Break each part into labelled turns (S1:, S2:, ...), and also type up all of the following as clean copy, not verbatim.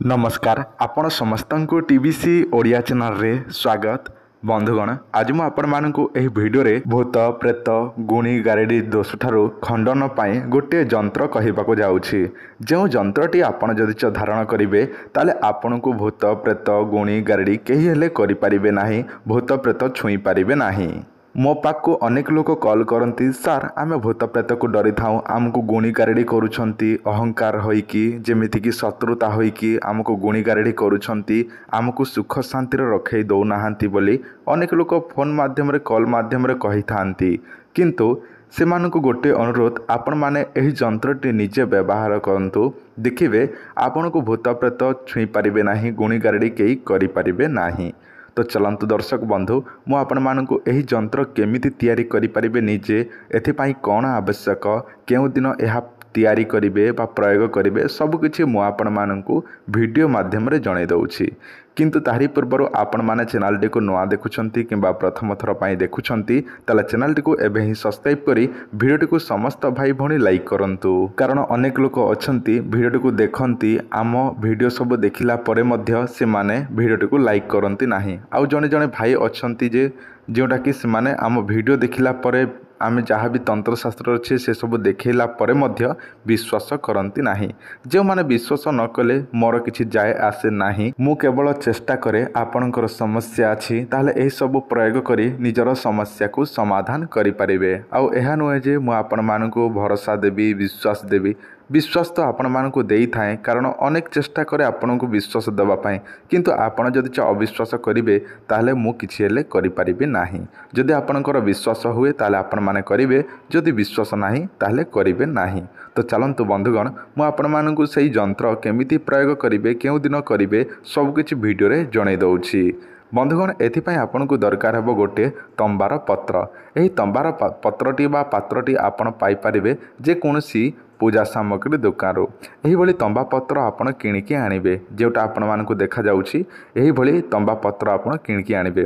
S1: नमस्कार आपण समस्त को टीवीसी ओडिया चैनल रे स्वागत। बंधुगण आज मु आपण मानकु एही भिडियो रे भूत प्रेत गुणी गारेडी दोष ठारू खंडन पाई गोटे जंत्र कहिबाको जाउछि। जो जंत्रटी आपण जदि धारण करिवे ताले आपनकु भूत प्रेत गुणी गारेडी केही हेले करि परिबे नाही, भूत प्रेत छुई परिबे नाही। मो पाखु अनेक लोक कॉल करती, सार आम भूत प्रेत को डरी था, आमको गुणी गारेडी करुछंती अहंकार होइकी जेमितिकी शत्रुता होइकी आमको गुणी गारेडी करुछंती, आमको सुख शांति रखई दौनाहांती बोली अनेक लोक फोन माध्यम रे कॉल माध्यम रे कही थांती। किंतु सेमानकु गोटे अनुरोध, आपण माने एही जंत्रटी निजे व्यवहार करंतु, देखिबे आपनकु भूत प्रेत छुई परिबे नाही, गुणी गारेडी केही करि परिबे नाही। तो चलंतु दर्शक बंधु मु आपण मानकु एही जंत्र केमिति तैयारी करि परिबे निजे, एथिपाई कौन आवश्यक, केउ दिन एहा तैयारी करिवे बा प्रयोग करिवे सब किछि मु आपण मानकु वीडियो माध्यम रे जणाई दउछि। किंतु तारी पूर्व आपण माने चैनल टी को नुआ देखुछंती किंबा प्रथम थर पई देखुछंती ताले चैनल टी को एबे ही सब्सक्राइब करी वीडियो टी को समस्त भाई भणी लाइक करंतु, कारण अनेक लोक अछंती वीडियो टी को देखंती आम वीडियो सब देखिला परे मध्य से माने वीडियो टी को लाइक करंती नाही। आउ जणे जणे भाई अछंती जे जोटा कि से माने आम वीडियो देखिला परे आम जहाँ भी तंत्रशास्त्र अच्छे से सब देखला परे मध्य विश्वास करती नाही। जो माने विश्वास न कले मोर किछि जाए आसे नाही, मु केवल चेष्टा करे आपणकर समस्या अछि ताले एही सब प्रयोग करी निजर समस्या को समाधान करि परिबे। आउ एहा नुहे जे मु आपण मानकु भरोसा देबी विश्वास देबी, विश्वास तो आपण मानकु देई थाए, कारण अनेक चेष्टा करे आपनकु विश्वास देबा पाए, किंतु आपण जदि अविश्वास करिवे ताले मु किछि हेले करि परिबे नाही। जदि आपनकर विश्वास हुए ताले आपण माने करिवे, जदि विश्वास नाही ताले करिवे नाही। तो चलंतु बंधुगण मु आपण मानकु सेही जंत्र केमिति प्रयोग करिवे, केउ दिन करिवे सब किछि वीडियो रे जणाई दउछि। बंधुगण एथिपाई आपनकु दरकार हेबो गोटे तंबार पत्र। एही तंबार पत्रटी बा पात्रटी आपण पाई परिवे जे कोनोसी पूजा सामग्री दुकान रो। एही भली तंबा पत्र आपण किणिकी आनिबे, जेउटा आपण मानकु देखा जाउछि एही भली तंबा पत्र आपण किणिकी आनिबे।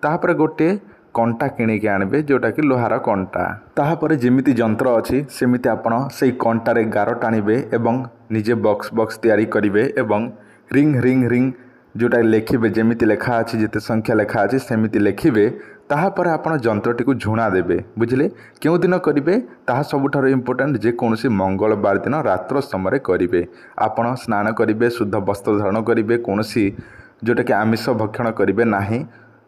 S1: ताहापर गोटे कंटा किणिकी आनिबे जोटा कि लोहार कंटा। ताहापर जेमिति जंत्र अछि सेमिति आपण सेही कंटा रे गार टानिबे एवं निजे बॉक्स बॉक्स तैयारी करिवे एवं रिंग रिंग रिंग जोटा लेखिबे, जेमिति लेखा अछि जेते संख्या लेखा अछि सेमिति लेखिबे। ताहापर आपण जंत्रटी को झुणा देबे, बुझिले केउ दिन करिवे ताहा सबुठारो इम्पोर्टेंट जे कोनोसी मंगलवार दिन रात्र समय करिवे। आपण स्नान करिवे, शुद्ध वस्त्र धारण करिवे, कोनोसी जोटा कि आमिष भक्षण करिवे नाही,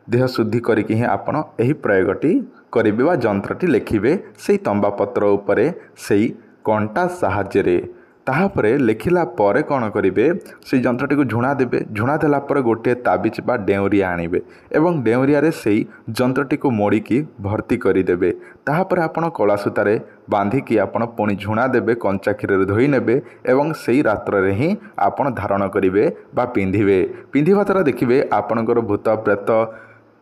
S1: देह शुद्धि करिकि ही आपण एही प्रयोगटी करिवे बा जंत्रटी लेखिवे सेही तंबा पत्र उपरे सेही कंटा साहाय्य रे। ताहापरे लेखिला परे कौन करिवे से जंत्रटी को झुणा देबे। झुणा देला परे गोटे ताबिज बा डेउरिया आनिबे एवं डेउरिया रे सेही जंत्रटी को मोड़िकी भर्ती करिदेबे। ताहापरे आपण कला सूतारे बांधिकी आपण पुणी झुणा देबे, कंचा क्षीर धोई नेबे एवं सेही रात्र रे ही आपण धारण करिवे बा पिंधिबे। पिंधिबा द्वारा देखिबे आपणकर भूत प्रेत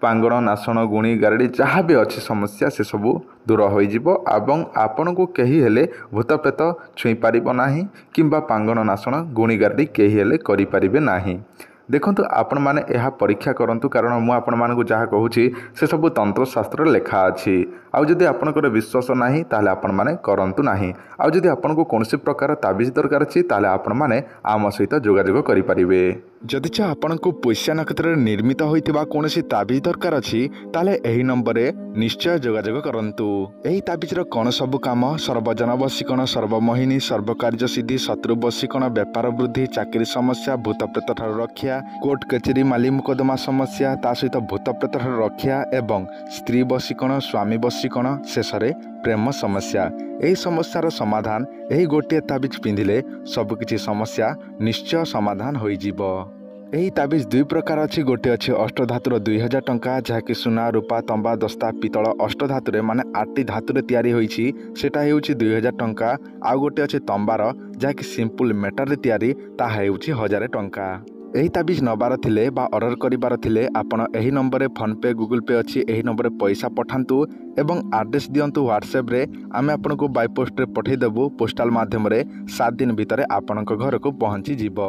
S1: पांगण नाशण गुणी गारेडी जहाँ भी अच्छी समस्या से सबू दूर हो एवं आपण को कहीं हेले भूत प्रेत छुई पारिब नाही किंबा पांगण नाशण गुणी गारेडी कहीं हेले करि परिबे नाही। देखंतु आपण माने एहा परीक्षा करंतु, कारण मु आपण मानकु जहाँ कहूछि से सब तंत्रशास्त्र लेखा अछि। आउ जदि आपनकर विश्वास नाही ताले आपण माने करंतु नाही। आउ जदि आपनको कोनोसी प्रकार ताबिज दरकार अछि ताले आपण माने आम सहित जोगाजोग करि परिबे। जदि चा आपनको पैसा नक्षत्र निर्मित होइतिबा कोनोसी ताबिज दरकार अछि ताले एही नंबर रे निश्चय जोगाजोग करंतु। एही ताबिज रो कोन सब काम सर्वजन वशीकरण, सर्वमोहिनी, सर्वकार्य सिद्धि, शत्रु वशीकरण, व्यापार वृद्धि, चाकरी समस्या, भूत प्रेत ठारू रक्षा, कोर्ट कचेरी माली मुकदमा समस्या, ता सहित भूत प्रेत ठारू रक्षा एवं स्त्री वशीकरण, स्वामी वशीकरण, शेष रे प्रेम समस्या। एही समस्यार समाधान एही गोटे ताबिज पिंधिले सब किछि समस्या निश्चय समाधान होई जिवो। एही ताबिज दुई प्रकार अछि, गोटे अछि अष्टधातुर 2000 टंका जहाँकि सुना, रूपा, तंबा, दस्ता, पितल अष्टधातुरे माने 8टी धातुरे तैयारी होइछि सेटा हेउछि 2000 टंका। आ गोटे अछि तंबार जहाँकि सिंपल मेटल रे तैयारी ताहा हेउछि 1000 टंका। एही ताबिज नबार थिले बा ऑर्डर करिबार थिले आपण एही नंबर रे फोन पे गूगल पे अछि, एही नंबर रे पैसा पठांतु एवं एड्रेस दियंतु व्हाट्सएप रे, आमे आपनको बाय पोस्ट रे पठै देबु। पोस्टल माध्यम रे 7 दिन भितरे आपनक घर को पहुंची जिवो।